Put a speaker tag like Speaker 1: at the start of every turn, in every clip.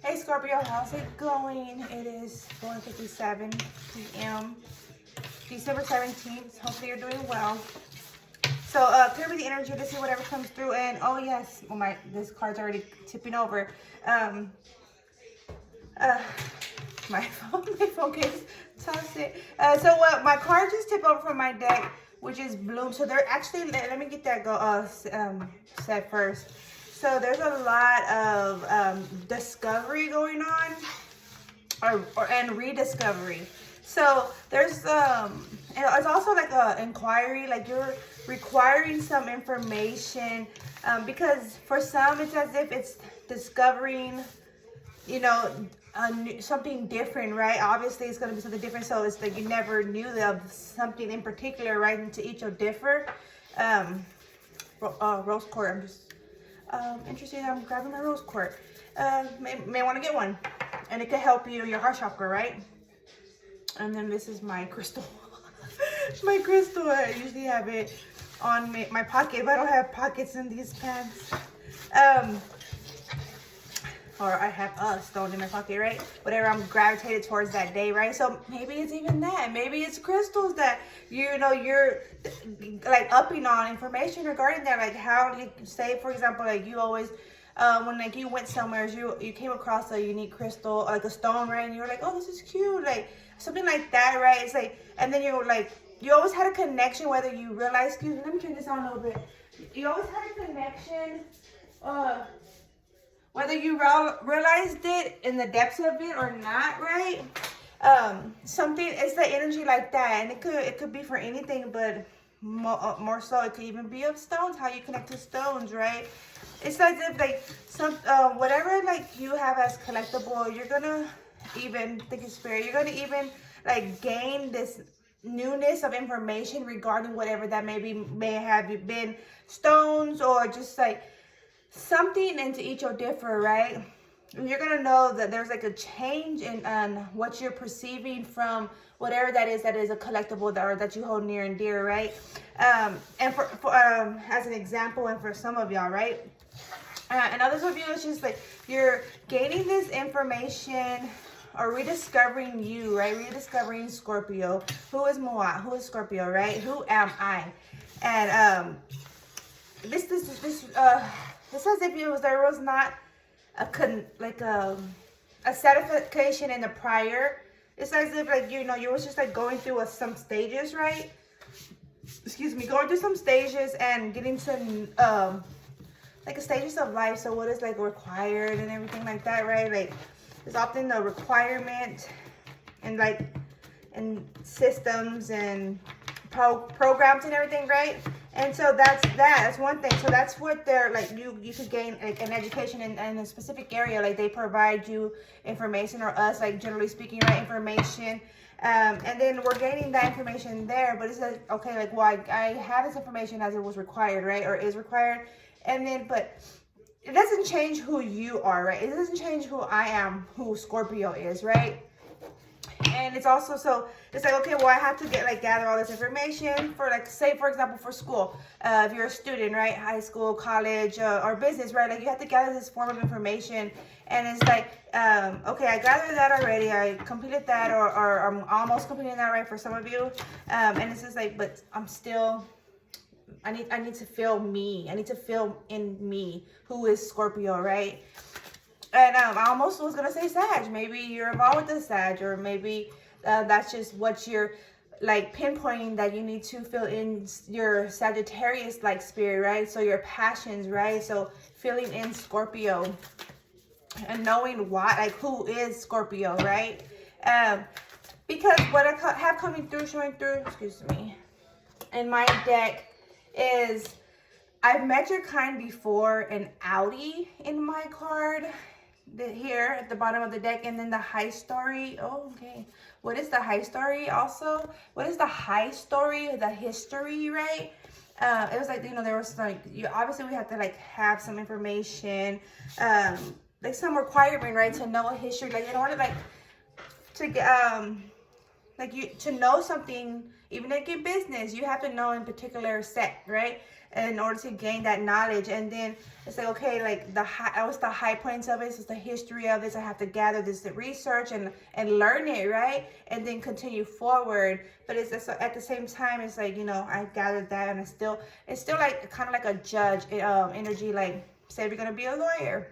Speaker 1: Hey Scorpio, how's it going? It is 4:57 p.m. December 17th. Hopefully you're doing well. So clear me the energy to see whatever comes through. And oh yes, well this card's already tipping over. Uh, my phone case tossed it. My card just tipped over from my deck, which is Bloom. So they're actually, let me get that set first. So there's a lot of discovery going on, and rediscovery. So there's it's also like a inquiry, like you're requiring some information, because for some it's as if it's discovering, you know, something different, right? Obviously it's going to be something different, so it's like you never knew of something in particular, right? And to each will differ. Rose quartz, I'm just interested. I'm grabbing my rose quartz. May want to get one, and it could help you, your heart chakra, right? And then this is my crystal. My crystal, I usually have it on my pocket, but I don't have pockets in these pants. Or I have a stone in my pocket, right? Whatever I'm gravitated towards that day, right? So maybe it's even that. Maybe it's crystals that, you know, you're like upping on information regarding that. Like how you say, for example, like you always, when like you went somewhere, you came across a unique crystal, like a stone, right? And you were like, oh, this is cute. Like something like that, right? It's like, and then you're like, you always had a connection, whether you realize, excuse me, let me turn this on a little bit. You always had a connection, whether you realized it in the depths of it or not, right? Something, it's the energy like that, and it could be for anything, but more so it could even be of stones, how you connect to stones, right? It's as if like whatever like you have as collectible, you're gonna even think in spirit, you're gonna even like gain this newness of information regarding whatever that may have been stones or just like something, into each will differ, right? And you're gonna know that there's like a change in what you're perceiving from whatever that is a collectible that you hold near and dear, right? And for as an example, and for some of y'all, right? And others of you, it's just like you're gaining this information or rediscovering you, right? Rediscovering Scorpio. Who is maat? Who is Scorpio, right? Who am I? And this says if there was not a satisfaction in the prior. It's as if like, you know, you was just like going through some stages, right? Excuse me, going through some stages and getting to like a stages of life. So what is like required and everything like that, right? Like there's often the requirement and like and systems and programs and everything, right? And so that's one thing. So that's what they're like, you could gain like an education in a specific area. Like they provide you information, or us, like generally speaking, right, information. And then we're gaining that information there, but it's like, okay, like, well, I have this information as it was required, right, or is required. And then, but it doesn't change who you are, right? It doesn't change who I am, who Scorpio is, right? And it's also, so it's like, okay, well, I have to gather all this information for, like, say, for example, for school. If you're a student, right, high school, college, or business, right, like you have to gather this form of information. And it's like, okay, I gathered that already. I completed that, or I'm almost completing that, right, for some of you. And it's just like, but I'm still, I need to feel me. I need to feel in me, who is Scorpio, right? And I almost was gonna say Sag. Maybe you're involved with the Sag, or maybe that's just what you're like pinpointing, that you need to feel in your Sagittarius like spirit, right? So your passions, right? So feeling in Scorpio and knowing why, like who is Scorpio, right? Because what I have coming through, showing through, excuse me, in my deck is I've met your kind before, an Audi in my card. Here at the bottom of the deck, and then the high story. Oh, okay. What is the high story also? What is the high story? The history, right? It was like, you know, there was like, obviously we have to like have some information, like some requirement, right, to know a history, like in order like to get Like to know something, even like in business, you have to know in particular set, right? In order to gain that knowledge. And then it's like, okay, like what's the high points of it? What's the history of this? I have to gather this research and learn it, right? And then continue forward. But it's at the same time, it's like, you know, I gathered that, and it's still like kind of like a judge energy. Like, say if you're gonna be a lawyer,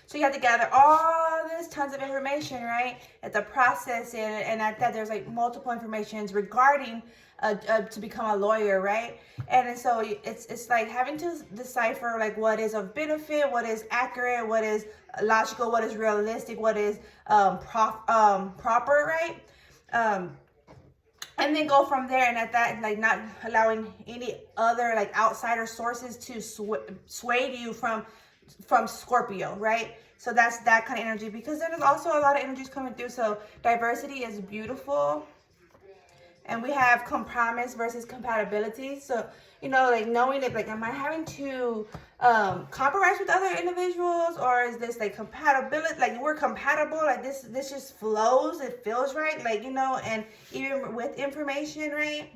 Speaker 1: so you have to gather all this tons of information, right? At the process, and at that there's like multiple informations regarding to become a lawyer, right? And so it's like having to decipher like what is of benefit, what is accurate, what is logical, what is realistic, what is proper, right? And then go from there, and at that, like not allowing any other like outsider sources to sway you from Scorpio, right? So that's that kind of energy, because there's also a lot of energies coming through. So diversity is beautiful. And we have compromise versus compatibility. So, you know, like knowing it, like, am I having to compromise with other individuals, or is this like compatibility? Like, we're compatible, like this just flows, it feels right, like, you know, and even with information, right?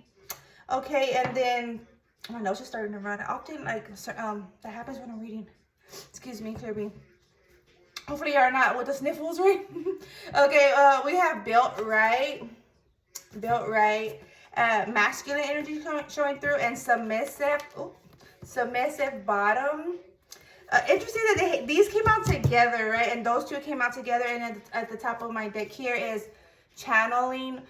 Speaker 1: Okay, and then my nose is starting to run. Often, like, that happens when I'm reading. Excuse me, Kirby. Hopefully you're not with the sniffles, right? Okay, we have built right, masculine energy showing through, and submissive, submissive bottom. Interesting that these came out together, right? And those two came out together, and at the top of my deck here is channeling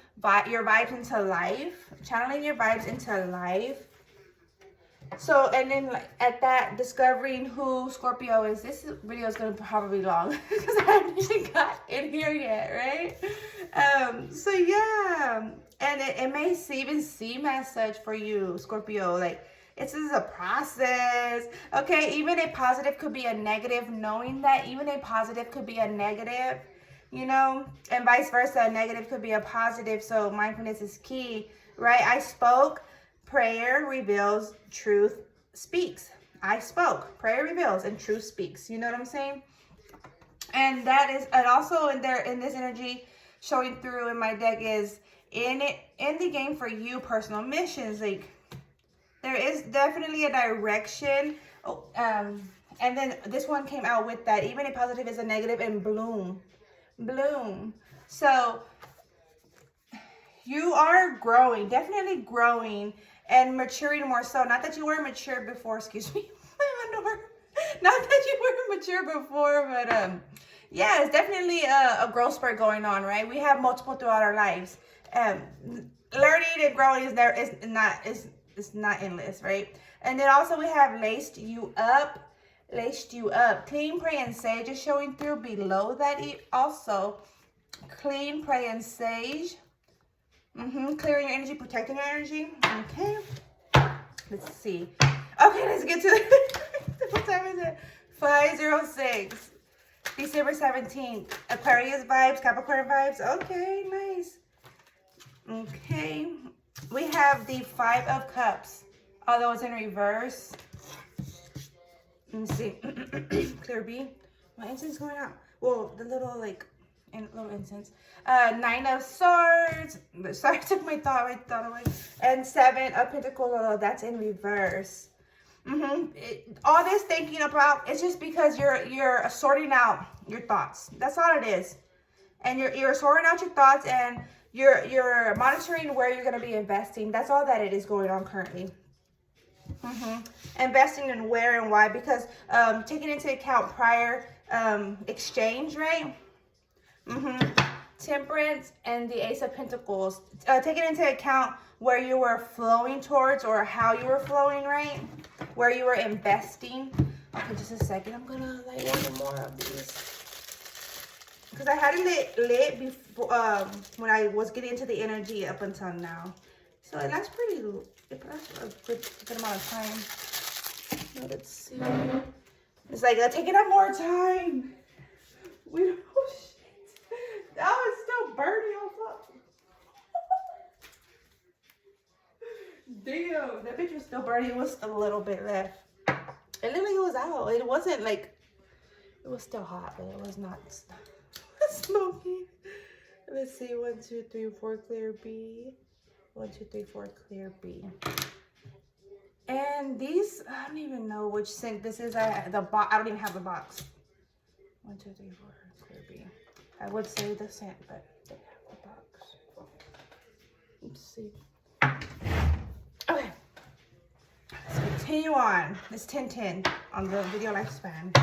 Speaker 1: your vibes into life, channeling your vibes into life. So, and then like, at that, discovering who Scorpio is. This video is going to probably be long because I haven't even got in here yet, right? So yeah, and it may even seem as such for you, Scorpio. Like, this is a process. Okay, even a positive could be a negative, knowing that even a positive could be a negative, you know, and vice versa. A negative could be a positive. So mindfulness is key, right? I spoke. Prayer reveals, truth speaks. I spoke, prayer reveals, and truth speaks. You know what I'm saying? And that is, and also in this energy showing through in my deck is in the game for you, personal missions. Like, there is definitely a direction. Oh, and then this one came out with that. Even a positive is a negative, and bloom. So you are growing, definitely growing. And maturing more so. Not that you weren't mature before, excuse me. Not that you weren't mature before, but yeah, it's definitely a growth spurt going on, right? We have multiple throughout our lives. Learning and growing is not endless, right? And then also we have laced you up. Clean, pray, and sage is showing through below that also. Clean, pray, and sage. Clearing your energy, protecting your energy. Okay. Let's see. Okay, let's get to it. What time is it? 5:06. December 17th. Aquarius vibes, Capricorn vibes. Okay, nice. Okay. We have the 5 of Cups, although it's in reverse. Let me see. Clear B. My incense is going out. Well, the little like little incense. 9 of Swords. Sorry, I took my thought away. And 7 of Pentacles, although that's in reverse. All this thinking about, it's just because you're sorting out your thoughts. That's all it is. And you're sorting out your thoughts, and you're monitoring where you're going to be investing. That's all that it is going on currently. Investing in where and why, because taking into account prior exchange, right? Temperance and the Ace of Pentacles. Taking into account where you were flowing towards, or how you were flowing, right? Where you were investing. Okay, just a second. I'm gonna light one more of these, because I had it lit before when I was getting into the energy up until now. So it lasts it lasts a good amount of time. Let's see. It's like taking up more time. Oh shit. Oh, it's still burning on top. Damn, that bitch was still burning. It was a little bit left. It looked like it was out. It wasn't like, it was still hot, but it was not smoking. Let's see, 1, 2, 3, 4, clear B. 1, 2, 3, 4, clear B. And these, I don't even know which scent this is. I don't even have the box. 1, 2, 3, 4, clear B. I would say the scent, but they have the box. Let's see. Okay. Let's continue on. It's 10:10 on the video lifespan.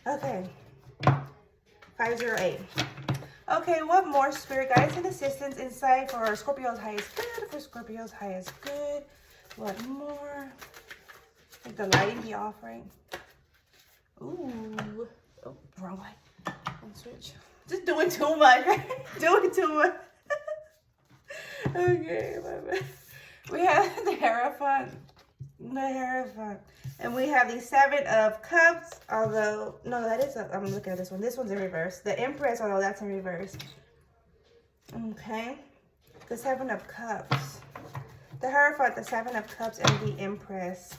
Speaker 1: Okay. 508. Okay, what more spirit guides and assistance inside for Scorpio's high is good? For Scorpio's high is good. What more? Like the lighting be offering. Ooh. Oh, wrong way. One switch. Just doing too much, right? Doing too much. Okay, my bad. We have the Hierophant. The Hierophant. And we have the 7 of Cups, although, no, that is, I'm looking at this one. This one's in reverse. The Empress, although that's in reverse. Okay. The 7 of Cups. The Hierophant, the 7 of Cups, and the Empress.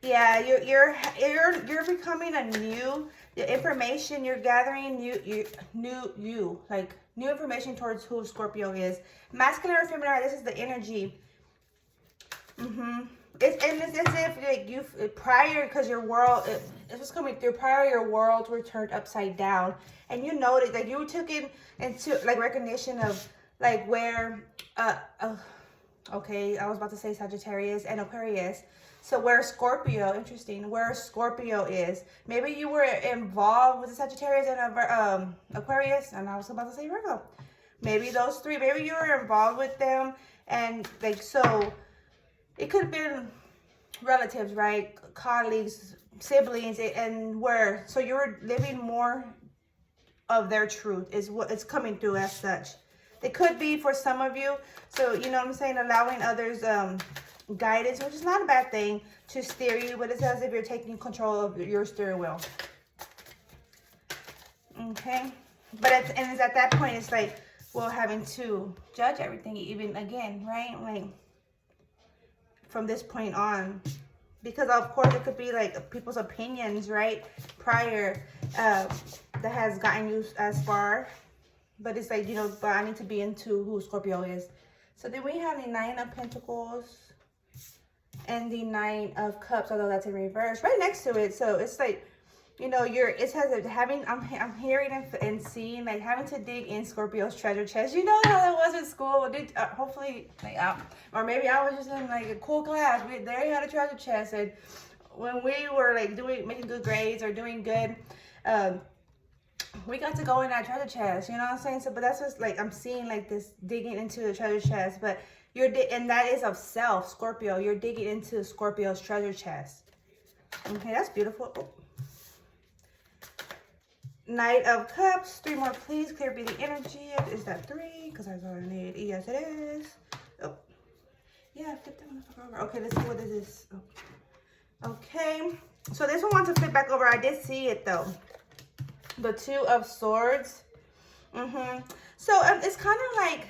Speaker 1: Yeah, you're becoming a new, the information you're gathering, like new information towards who Scorpio is. Masculine or feminine, this is the energy. It's as if like you prior, because your world it was coming through prior, your worlds were turned upside down, and you noticed like you took it into like recognition of like where okay, I was about to say Sagittarius and Aquarius. So where Scorpio, interesting, where Scorpio is. Maybe you were involved with the Sagittarius and Aquarius, and I was about to say Virgo. Maybe those three, maybe you were involved with them, and like so. It could have been relatives, right? Colleagues, siblings, and where. So you're living more of their truth is what it's coming through as such. It could be for some of you. So, you know what I'm saying? Allowing others guidance, which is not a bad thing to steer you, but it's as if you're taking control of your steering wheel. Okay? But it's at that point, it's like, well, having to judge everything even again, right? Like, from this point on, because of course it could be like people's opinions, right, prior that has gotten you as far, but it's like, you know, but I need to be into who Scorpio is. So then we have the 9 of Pentacles and the 9 of Cups, although that's in reverse right next to it. So it's like, you know, it says having, I'm hearing and seeing, like, having to dig in Scorpio's treasure chest. You know how that was in school? Hopefully, like, or maybe I was just in, like, a cool class. They had a treasure chest, and when we were, like, making good grades or doing good, we got to go in that treasure chest, you know what I'm saying? So, but that's just, like, I'm seeing, like, this digging into the treasure chest, but and that is of self, Scorpio. You're digging into Scorpio's treasure chest. Okay, that's beautiful. Oh. Knight of Cups, 3 more, please. Clear be the energy. Is that 3? Because I don't need. Yes, it is. Oh, yeah, flip that one over. Okay, let's see what it is. Oh. Okay, so this one wants to flip back over. I did see it though. The 2 of Swords. So it's kind of like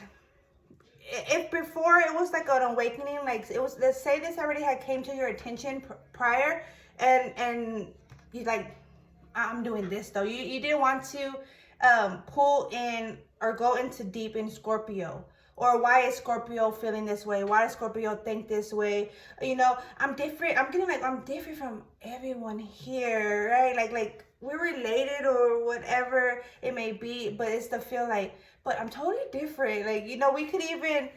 Speaker 1: if before it was like an awakening, like it was. Let's say this already had came to your attention prior, and you like. I'm doing this though. You didn't want to pull in or go into deep in Scorpio, or why is Scorpio feeling this way? Why does Scorpio think this way? You know, I'm different. I'm getting like I'm different from everyone here, right? Like we're related or whatever it may be, but it's the feel like, but I'm totally different. Like, you know, we could even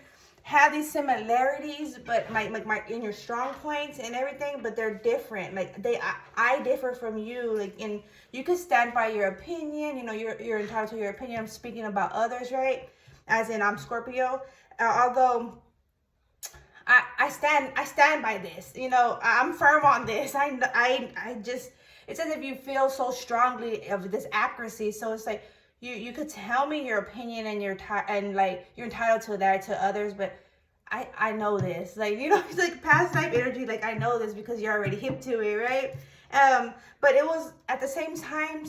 Speaker 1: have these similarities, but my in your strong points and everything, but they're different. Like I differ from you. Like, and you could stand by your opinion. You know, you're entitled to your opinion. I'm speaking about others, right? As in, I'm Scorpio. Although I stand by this. You know, I'm firm on this. I just, it's as if you feel so strongly of this accuracy. So it's like, you could tell me your opinion and like you're entitled to that to others, but I know this, like, you know, it's like past life energy. Like, I know this because you're already hip to it, right? But it was at the same time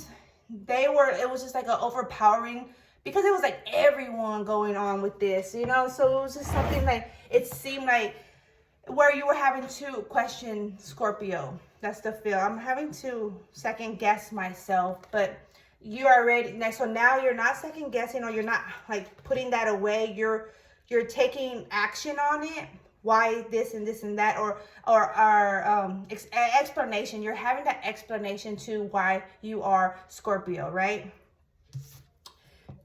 Speaker 1: it was just like an overpowering, because it was like everyone going on with this, you know. So it was just something like it seemed like where you were having to question Scorpio. That's the feel. I'm having to second guess myself, but you are ready. So now you're not second guessing, or you're not like putting that away. You're taking action on it. Why this and this and that, or explanation. You're having that explanation to why you are Scorpio, right?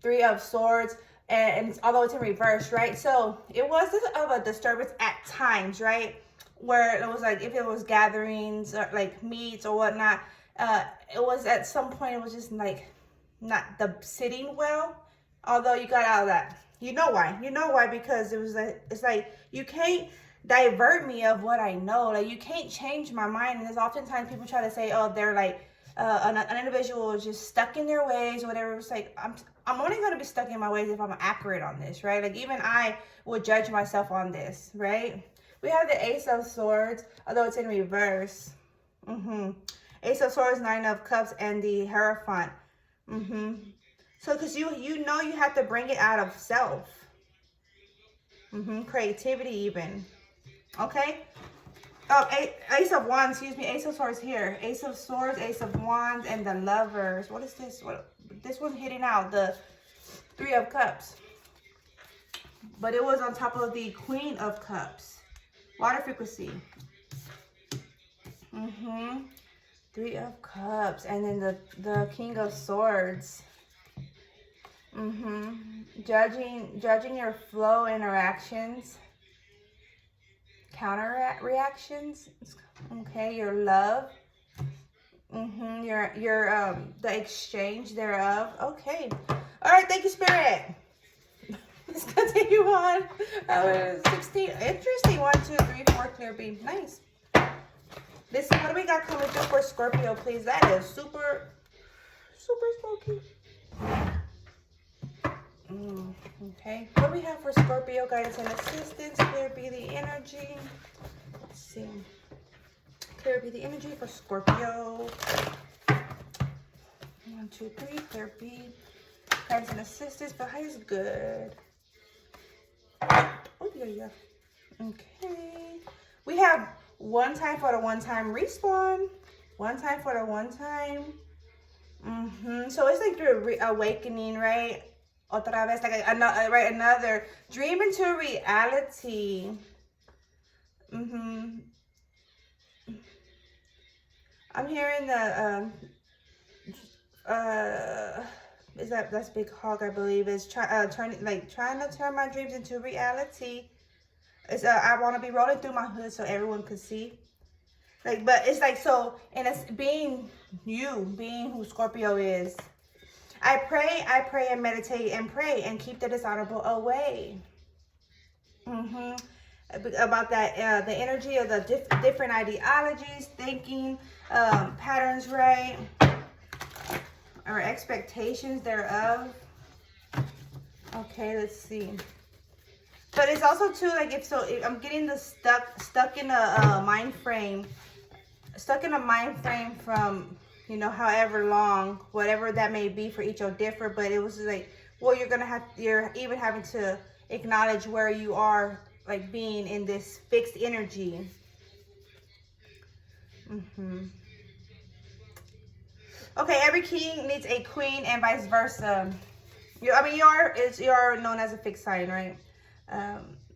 Speaker 1: Three of Swords, and although it's in reverse, right? So it was of a disturbance at times, right? Where it was like, if it was gatherings or like meets or whatnot, it was at some point, it was just like not the sitting well. Although you got out of that. You know why? You know why? Because it was like, it's like, you can't divert me of what I know. Like, you can't change my mind. And there's oftentimes people try to say, oh, they're like, an individual is just stuck in their ways or whatever. It's like, I'm only going to be stuck in my ways if I'm accurate on this, right? Like, even I would judge myself on this, right? We have the Ace of Swords, although it's in reverse. Ace of Swords, Nine of Cups, and the Hierophant. So, because you know you have to bring it out of self. Creativity even. Okay? Oh, Ace of Wands, excuse me. Ace of Swords here. Ace of Swords, Ace of Wands, and the Lovers. What is this? This one's hitting out the Three of Cups. But it was on top of the Queen of Cups. Water frequency. Three of Cups. And then the King of Swords. Judging your flow interactions. Counter reactions. Okay, your love. Your the exchange thereof. Okay. All right, thank you, Spirit. Let's continue on. 16. Interesting. 1, 2, 3, 4. Clear beam. Nice. This, what do we got coming through for Scorpio, please? That is super smoky. Okay. What do we have for Scorpio? Guidance and assistance. Clear be the energy. Let's see. Clear be the energy for Scorpio. 1, 2, 3. Clear be. Guidance and assistance. But is good. Oh, yeah. Okay. We have one time for the one-time respawn. One time for the one-time. So it's like the awakening, right? Otra vez, like another dream into reality. I'm hearing the that's Big Hog, I believe, is trying to turn my dreams into reality. It's I want to be rolling through my hood so everyone could see. Like, but it's like, so, and it's being who Scorpio is. I pray and meditate and pray and keep the dishonorable away. About that, the energy of the different ideologies, thinking, patterns, right? Or expectations thereof. Okay, let's see. But it's also too, like, if I'm getting the stuck in a mind frame, from, you know, however long, whatever that may be for each or different. But it was like, well, you're even having to acknowledge where you are, like, being in this fixed energy. Okay, every king needs a queen and vice versa. You are known as a fixed sign, right?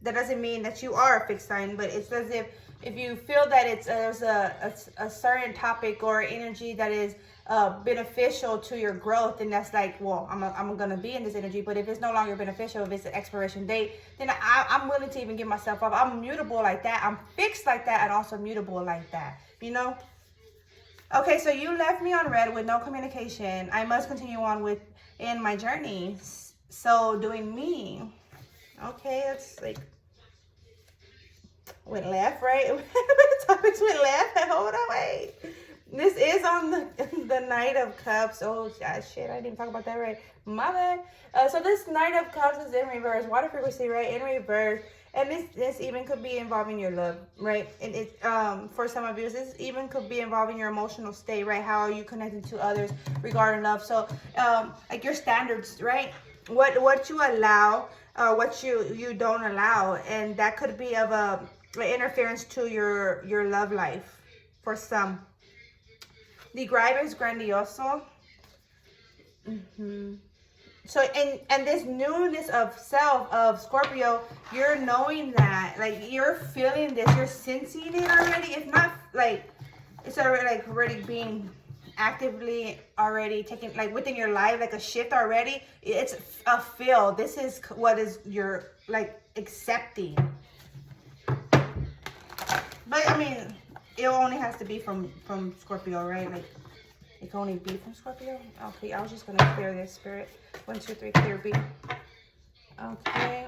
Speaker 1: That doesn't mean that you are a fixed sign, but it's as if you feel that there's a certain topic or energy that is beneficial to your growth, and that's like, well, I'm gonna be in this energy. But if it's no longer beneficial, if it's an expiration date, then I'm willing to even give myself up. I'm mutable like that. I'm fixed like that, and also mutable like that. You know. Okay, so you left me on red with no communication. I must continue on in my journey. So doing me. Okay, it's like went left, right? The topics went left. Hold on, wait. This is on the Knight of Cups. Oh, shit, I didn't even talk about that, right? My bad. So this Knight of Cups is in reverse. Water frequency, right? In reverse. And this even could be involving your love, right? And it for some of you, this even could be involving your emotional state, right? How are you connected to others regarding love? So, like your standards, right? What you allow, what you don't allow, and that could be of an interference to your love life for some. The Gripe is grandioso. So, and this newness of self of Scorpio, you're knowing that, like, you're feeling this, you're sensing it already. It's not like it's already like already being actively already taking like within your life, like a shift already. It's a feel. This is what is you're like accepting. But I mean, it only has to be from Scorpio, right? Like it can only be from Scorpio. Okay, I was just gonna clear this, Spirit. 1, 2, 3, clear B. Okay.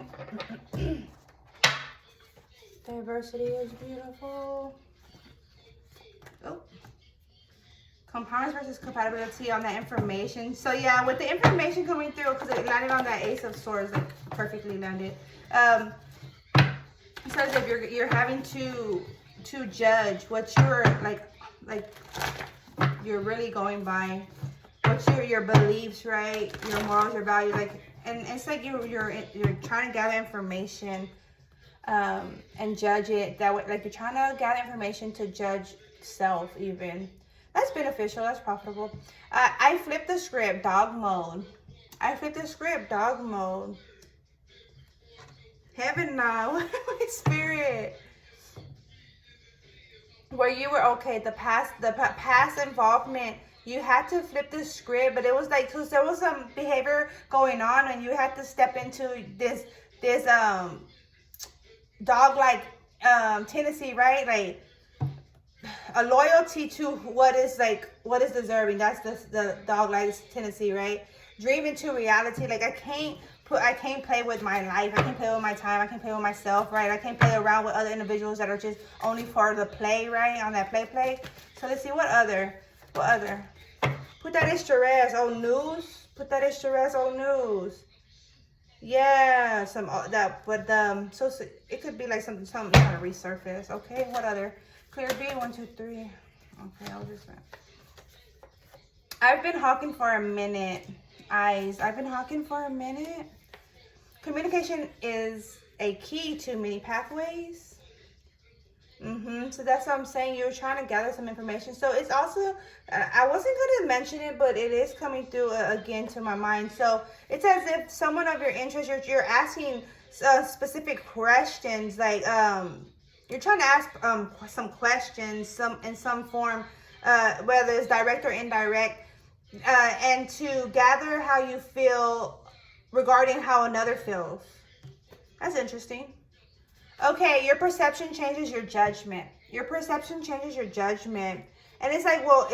Speaker 1: Diversity is beautiful. Oh. Components versus compatibility on that information. So yeah, with the information coming through, because it landed on that Ace of Swords, like perfectly landed. It says if you're having to judge what you're like you're really going by, what's your beliefs, right? Your morals, your values, like, and it's like you're trying to gather information, and judge it that way. Like you're trying to gather information to judge self even. That's beneficial. That's profitable. I flipped the script, dog mode. I flipped the script, dog mode. Heaven now, my spirit. Where you were okay, the past involvement, you had to flip the script, but it was like, cause there was some behavior going on, and you had to step into this dog-like tendency, right? Like a loyalty to what is deserving. That's the dog-like tendency, right? Dream into reality. Like I can't play with my life. I can't play with my time. I can't play with myself, right? I can't play around with other individuals that are just only for the play, right? On that play. So let's see what other. Put that in stress. Oh, news. Put that in stress. Oh, news. Yeah, so it could be like something trying to resurface. Okay, what other? Clear B, 1, 2, 3. Okay, I'll just. I've been hawking for a minute. Eyes. I've been hawking for a minute. Communication is a key to many pathways. So that's what I'm saying. You're trying to gather some information. So it's also, I wasn't going to mention it, but it is coming through again to my mind. So it's as if someone of your interest, you're asking specific questions, like you're trying to ask some questions, in some form, whether it's direct or indirect, and to gather how you feel regarding how another feels. That's interesting. Okay, your perception changes your judgment. Your perception changes your judgment. And it's like, well,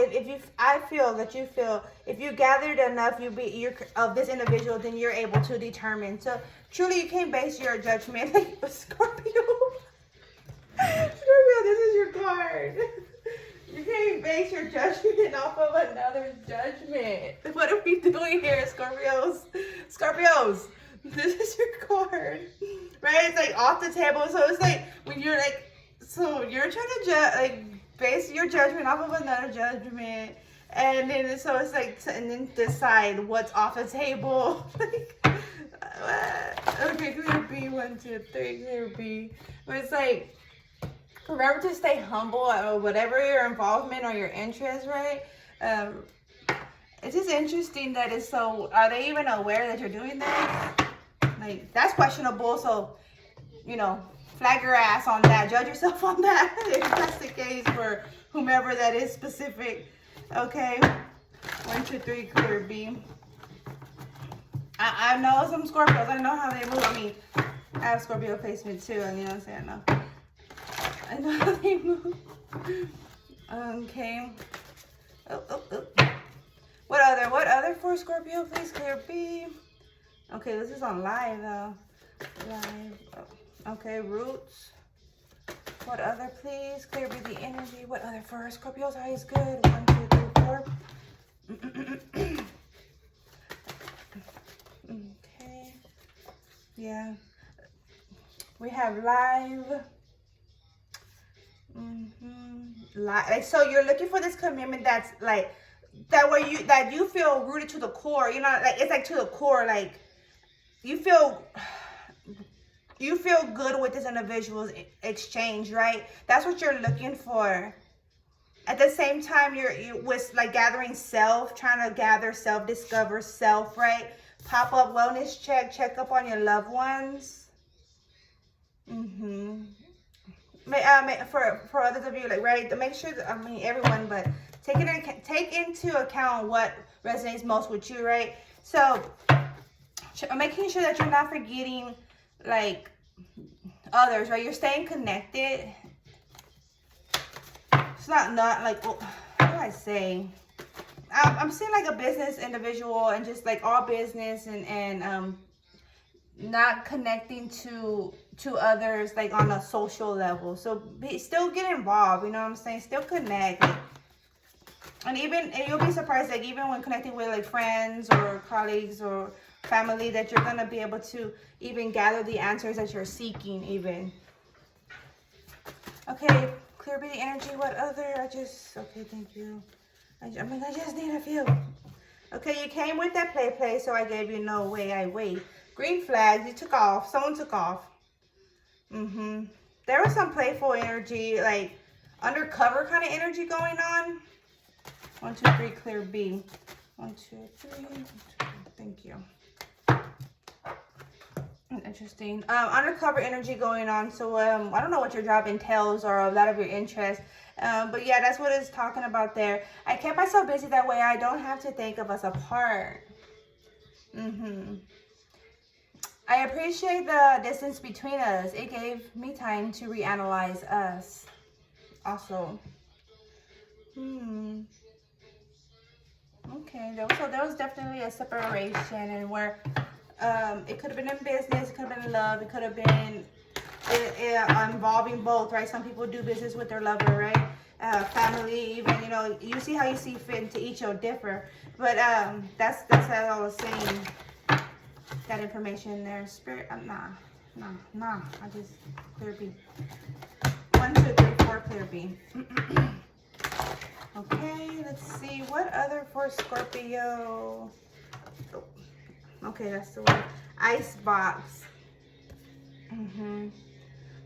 Speaker 1: I feel that you feel, if you gathered enough of this individual, then you're able to determine. So truly you can't base your judgment. Scorpio. Scorpio, this is your card. You can't base your judgment off of another's judgment. What are we doing here, Scorpios? Scorpios, this is your card. Right? It's like off the table. So it's like when you're like, so you're trying to base your judgment off of another judgment. And then so it's like, and then decide what's off the table. Okay, clear B, 1, 2, 3, clear B. But it's like, remember to stay humble or whatever your involvement or your interest, right? It's just interesting that it's so, are they even aware that you're doing that? Like, that's questionable. So, flag your ass on that. Judge yourself on that. If that's the case for whomever that is specific. Okay. 1, 2, 3, clear B. I know some Scorpios. I know how they move. I mean, I have Scorpio placement too. You know what I'm saying? I know how they move. Okay. Oh. What other for Scorpio, please? Clear B. Okay, this is on live though. Live. Oh. Okay, roots. What other, please? Clear B, the energy. What other for Scorpio's eyes? Good. 1, 2, 3, 4. Okay. Yeah. We have live. Like, so you're looking for this commitment that's like that where you feel rooted to the core, like it's like to the core, like you feel good with this individual's exchange, right? That's what you're looking for. At the same time, you with like gathering self, trying to gather self, discover self, right? Pop up wellness check up on your loved ones. For others of you, like, right, to make sure that, I mean everyone, but take into account what resonates most with you, right? So making sure that you're not forgetting like others, right? You're staying connected. It's not like, what do I say? I'm seeing like a business individual and just like all business and not connecting to others like on a social level. So still get involved, you know what I'm saying? Still connect. Like, and you'll be surprised, like even when connecting with like friends or colleagues or family, that you're gonna be able to even gather the answers that you're seeking even. Okay, clear be the energy. What other? Okay, thank you. I just need a few. Okay, you came with that play, so I gave you no way I wait. Green flags, you took off. Someone took off. There was some playful energy, like undercover kind of energy going on. 1, 2, 3, clear B. 1, 2, 3. Thank you. Interesting. Undercover energy going on. So I don't know what your job entails or a lot of your interests. But yeah, that's what it's talking about there. I kept myself busy that way I don't have to think of us apart. I appreciate the distance between us. It gave me time to reanalyze us. Also. Okay, there was definitely a separation, and where it could have been in business, it could have been in love, it could have been involving both, right? Some people do business with their lover, right? Family, even, you know, you see how you see fit, to each or differ. But that's what I was saying. That information there. Spirit, nah. I just clear B. 1, 2, 3, 4, clear B. Okay, let's see. What other for Scorpio? Oh, okay, that's the one. Ice box.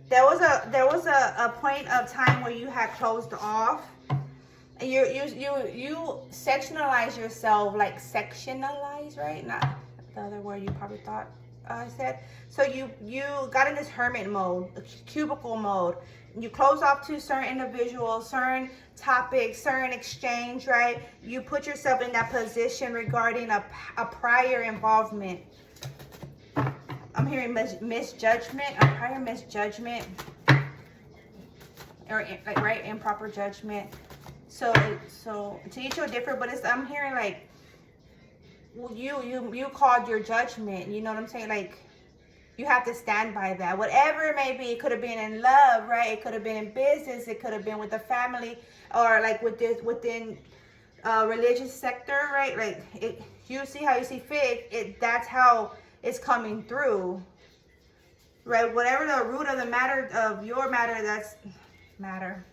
Speaker 1: There was a point of time where you had closed off. You sectionalize yourself, like sectionalize, right? Not the other word you probably thought I said. So you got in this hermit mode, cubicle mode. You close off to certain individuals, certain topics, certain exchange, right? You put yourself in that position regarding a prior involvement. I'm hearing misjudgment, a prior misjudgment, or like, right, improper judgment. So to each other different, but I'm hearing like, well, you called your judgment. You know what I'm saying? Like, you have to stand by that. Whatever it may be, it could have been in love, right? It could have been in business. It could have been with the family, or like within religious sector, right? Like you see how you see fit. That's how it's coming through, right? Whatever the root of the matter of your matter, that's matter.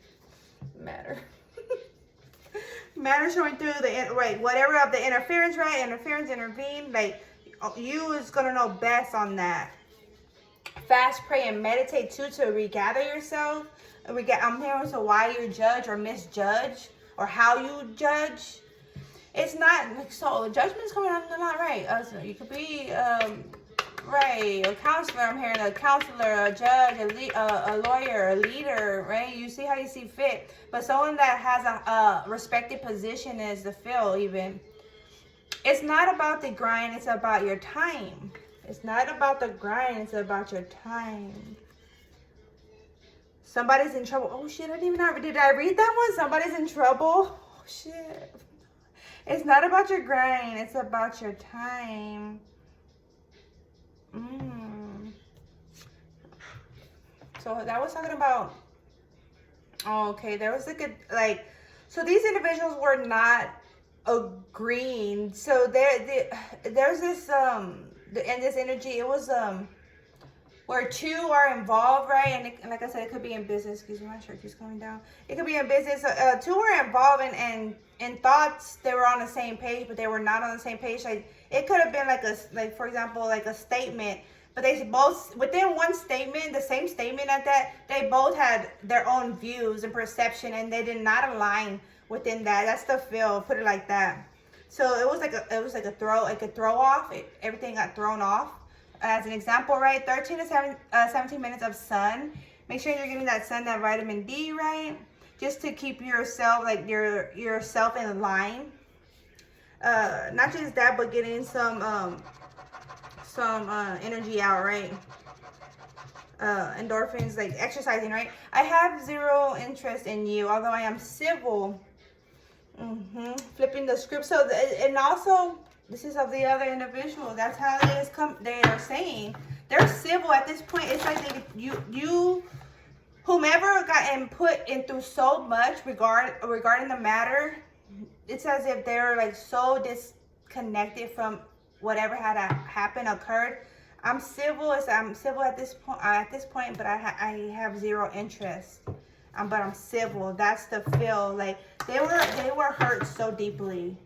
Speaker 1: Matter showing through the right, whatever of the interference, right? Interference, intervene, like you is gonna know best on that. Fast, pray, and meditate too, to regather yourself. I'm hearing, so why you judge or misjudge, or how you judge. It's not so judgment's coming on a lot, right? So you could be right, a counselor. I'm hearing a counselor, a judge, a lawyer, a leader, right? You see how you see fit. But someone that has a respected position is the field even. It's not about the grind, it's about your time. It's not about the grind, it's about your time. Somebody's in trouble. Oh shit, did I read that one? Somebody's in trouble. Oh shit. It's not about your grind, it's about your time. So that was talking about, okay, there was so these individuals were not agreeing. So there's this in this energy, it was where two are involved, right? And like I said, it could be in business. Excuse me, my shirt keeps coming down. It could be in business. Two were involved and in thoughts they were on the same page, but they were not on the same page. Like it could have been like for example, like a statement But they both, within one statement, the same statement at that, they both had their own views and perception, and they did not align within that. That's the feel, put it like that. So it was like a throw off. Everything got thrown off. As an example, right? 13 to 17 minutes of sun. Make sure you're getting that sun, that vitamin D, right? Just to keep yourself, like yourself in line. Not just that, but getting some energy out, right? Endorphins, like exercising, right? I have zero interest in you, although I am civil. Flipping the script. So, and also, this is of the other individual. That's how it is. They are saying they're civil at this point. It's like you, whomever got put into so much regarding the matter. It's as if they're like so disconnected from whatever had occurred. I'm civil at this point, but I have zero interest. But I'm civil. That's the feel. Like they were hurt so deeply.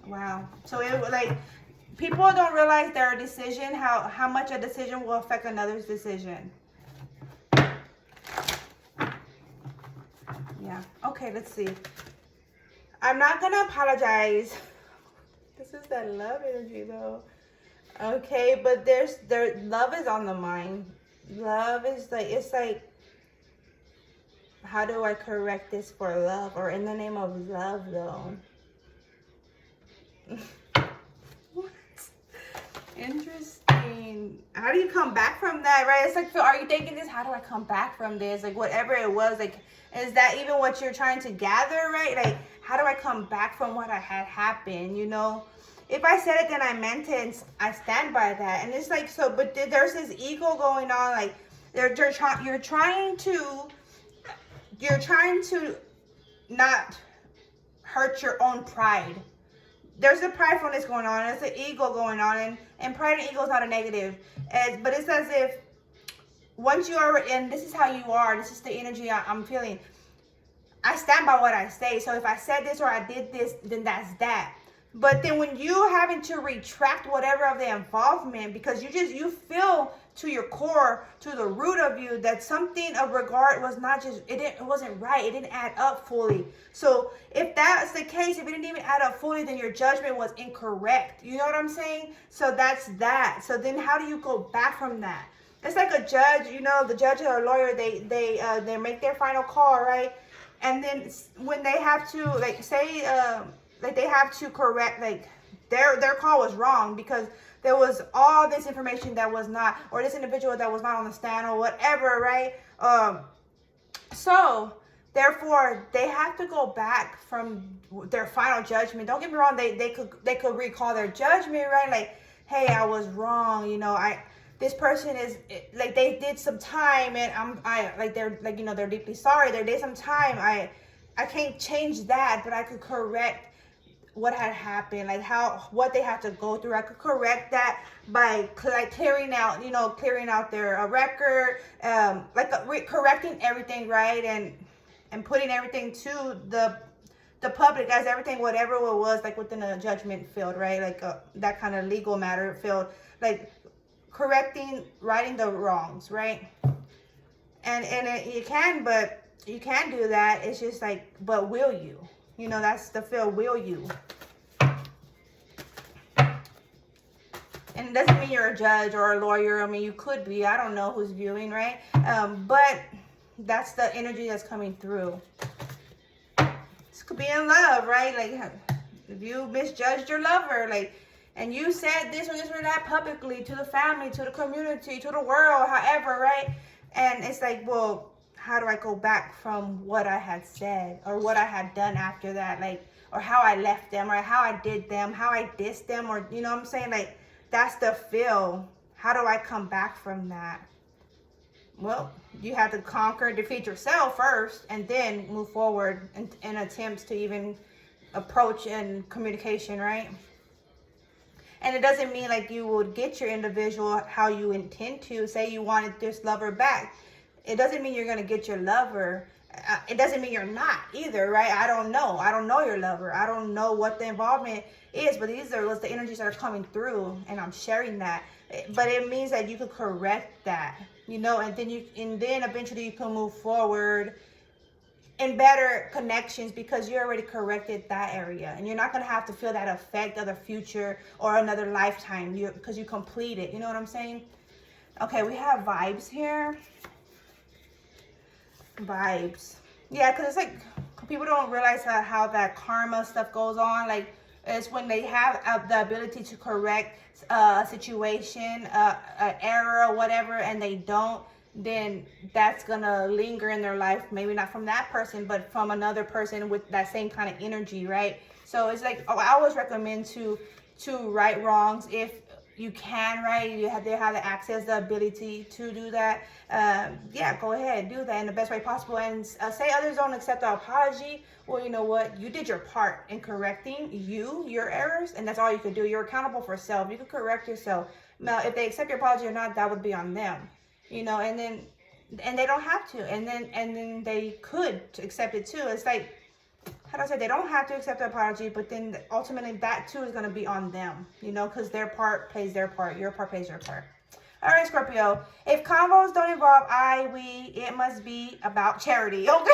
Speaker 1: Wow. So it like people don't realize their decision, how much a decision will affect another's decision. Yeah. Okay, let's see. I'm not gonna apologize. This is that love energy though. Okay, but love is on the mind. Love is like, it's like, how do I correct this for love, or in the name of love though? What? Interesting. How do you come back from that, right? It's like, are you thinking this? How do I come back from this? Like whatever it was, like, is that even what you're trying to gather, right? Like, how do I come back from what had happened, you know? If I said it, then I meant it, and I stand by that. And it's like, so, but there's this ego going on, like, you're trying to not hurt your own pride. There's a pridefulness going on, there's an ego going on, and pride and ego is not a negative. But it's as if, once you are, and this is how you are, this is the energy I'm feeling, I stand by what I say. So if I said this or I did this, then that's that. But then when you having to retract whatever of the involvement, because you feel to your core, to the root of you, that something of regard was not just, it wasn't right, it didn't add up fully. So if that's the case, if it didn't even add up fully, then your judgment was incorrect. You know what I'm saying? So that's that. So then how do you go back from that? It's like a judge, you know, the judge or a lawyer, they make their final call, right? And then when they have to, like, say, like they have to correct, like their call was wrong because there was all this information that was not, or this individual that was not on the stand or whatever, right? So therefore they have to go back from their final judgment. Don't get me wrong, they could recall their judgment, right? Like, hey, I was wrong, you know, this person is like, they did some time, and they're deeply sorry. They did some time. I can't change that, but I could correct what had happened, like what they had to go through. I could correct that by clearing out their record, correcting everything, right, and putting everything to the public as everything, whatever it was, like within a judgment field, right, like that kind of legal matter field, like correcting, righting the wrongs, right? You can do that. It's just like, but will you? You know, that's the feel, will you? And it doesn't mean you're a judge or a lawyer. I mean, you could be. I don't know who's viewing, right? But that's the energy that's coming through. This could be in love, right? Like, if you misjudged your lover, like, and you said this or that publicly to the family, to the community, to the world, however, right? And it's like, well, how do I go back from what I had said or what I had done after that? Like, or how I left them, or how I did them, how I dissed them, or, you know what I'm saying? Like, that's the feel. How do I come back from that? Well, you have to conquer and defeat yourself first, and then move forward in attempts to even approach and communication, right? And it doesn't mean like you would get your individual how you intend to. Say you wanted this lover back. It doesn't mean you're going to get your lover. It doesn't mean you're not either, right? I don't know. I don't know your lover. I don't know what the involvement is, but these are the energies that are coming through, and I'm sharing that. But it means that you could correct that, you know, and then eventually you can move forward in better connections because you already corrected that area, and you're not going to have to feel that effect of the future or another lifetime because you complete it. You know what I'm saying? Okay, we have vibes here. Vibes. Yeah, because it's like people don't realize how that karma stuff goes on. Like, it's when they have the ability to correct a situation, an error, whatever, and they don't, then that's gonna linger in their life. Maybe not from that person, but from another person with that same kind of energy, right? So it's like, I always recommend to right wrongs if you can, right? They have the access, the ability to do that. Yeah, go ahead, do that in the best way possible. And say others don't accept the apology. Well, you know what? You did your part in correcting your errors, and that's all you can do. You're accountable for self. You can correct yourself. Now, if they accept your apology or not, that would be on them. You know, and they don't have to, and then they could accept it too. It's like, how do I say, they don't have to accept the apology, but then ultimately that too is going to be on them, you know, because their part plays their part, your part plays your part. All right, Scorpio, if convos don't involve I, we, it must be about charity. Okay.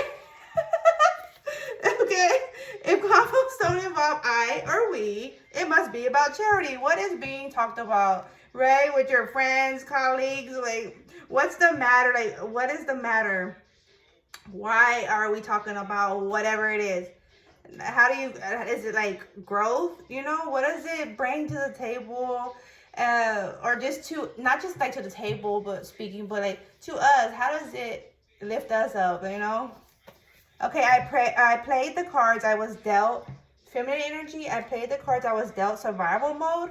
Speaker 1: Okay, if convos don't involve I or we, it must be about charity. What is being talked about, right, with your friends, colleagues? Like, what's the matter? Like, what is the matter? Why are we talking about whatever it is? How do you, is it like growth? You know, what does it bring to the table? Or just to, not just like to the table, but speaking, but like to us, how does it lift us up, you know? Okay, I played the cards I was dealt. Feminine energy, I played the cards I was dealt. Survival mode.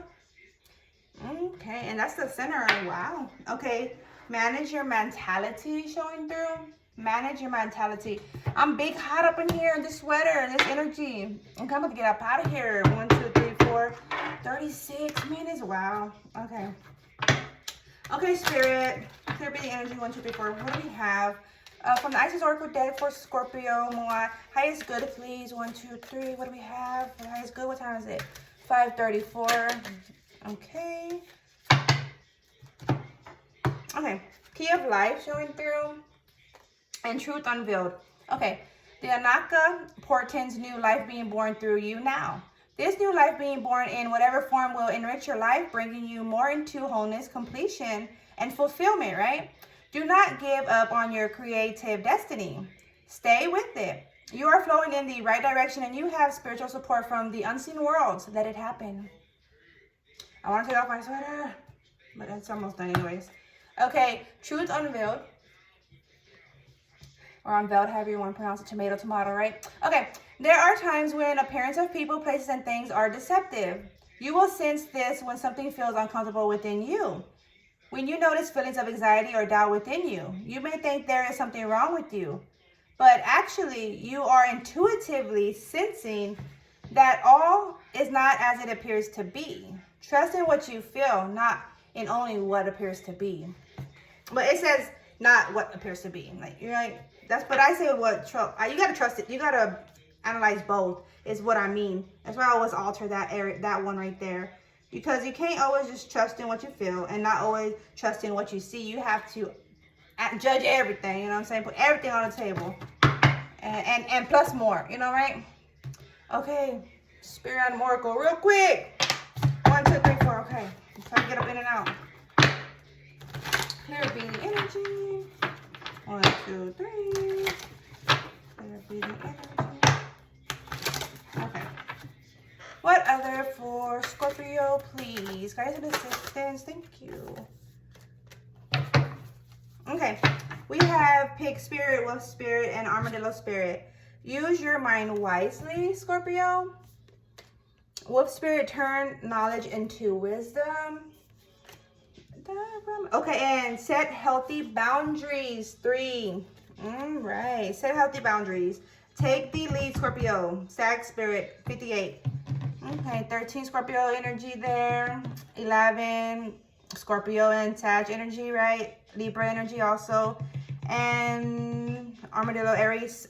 Speaker 1: Okay, and that's the center. Wow. Okay, manage your mentality showing through. Manage your mentality. I'm big hot up in here in this sweater and this energy. I'm coming to get up out of here. 1, 2, 3, 4, 36 minutes. Wow. Okay. Okay, Spirit. Clear be the energy. 1, 2, 3, 4. What do we have? From the Isis Oracle deck for Scorpio, Moa. Highest good, please. 1, 2, 3. What do we have? For highest good, what time is it? 5:34. Okay. Okay. Key of life showing through. And truth unveiled. Okay. The Anaka portends new life being born through you now. This new life being born in whatever form will enrich your life, bringing you more into wholeness, completion, and fulfillment, right? Do not give up on your creative destiny. Stay with it. You are flowing in the right direction, and you have spiritual support from the unseen worlds. Let it happen. I want to take off my sweater, but it's almost done anyways. Okay, truth unveiled. Or unveiled, however you want to pronounce it, tomato, right? Okay, there are times when appearance of people, places, and things are deceptive. You will sense this when something feels uncomfortable within you. When you notice feelings of anxiety or doubt within you, you may think there is something wrong with you. But actually, you are intuitively sensing that all is not as it appears to be. Trust in what you feel, not in only what appears to be. But it says not what appears to be. Like, you're like, that's, but I say what, you got to trust it. You got to analyze both is what I mean. That's why I always alter that one right there. Because you can't always just trust in what you feel and not always trust in what you see. You have to judge everything, you know what I'm saying? Put everything on the table. And plus more, you know, right? Okay, Spirit and Oracle, real quick. 1, 2, 3, 4, okay. Try to get up in and out. Clear be the energy. 1, 2, 3. Clear be the energy. Okay. What other for Scorpio, please? Guys and assistants, thank you. Okay, we have Pig Spirit, Wolf Spirit, and Armadillo Spirit. Use your mind wisely, Scorpio. Wolf Spirit, turn knowledge into wisdom. Okay, and set healthy boundaries. 3. Right, set healthy boundaries. Take the lead, Scorpio. Sag Spirit, 58. Okay, 13 Scorpio energy there. 11 Scorpio and Sag energy, right? Libra energy also. And Armadillo, Aries,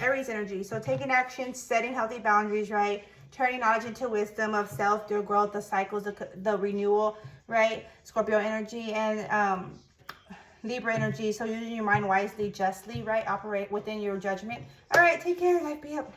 Speaker 1: Aries energy. So taking action, setting healthy boundaries, right? Turning knowledge into wisdom of self, through growth, the cycles, the renewal, right? Scorpio energy and Libra energy. So using your mind wisely, justly, right? Operate within your judgment. All right, take care. Life be up.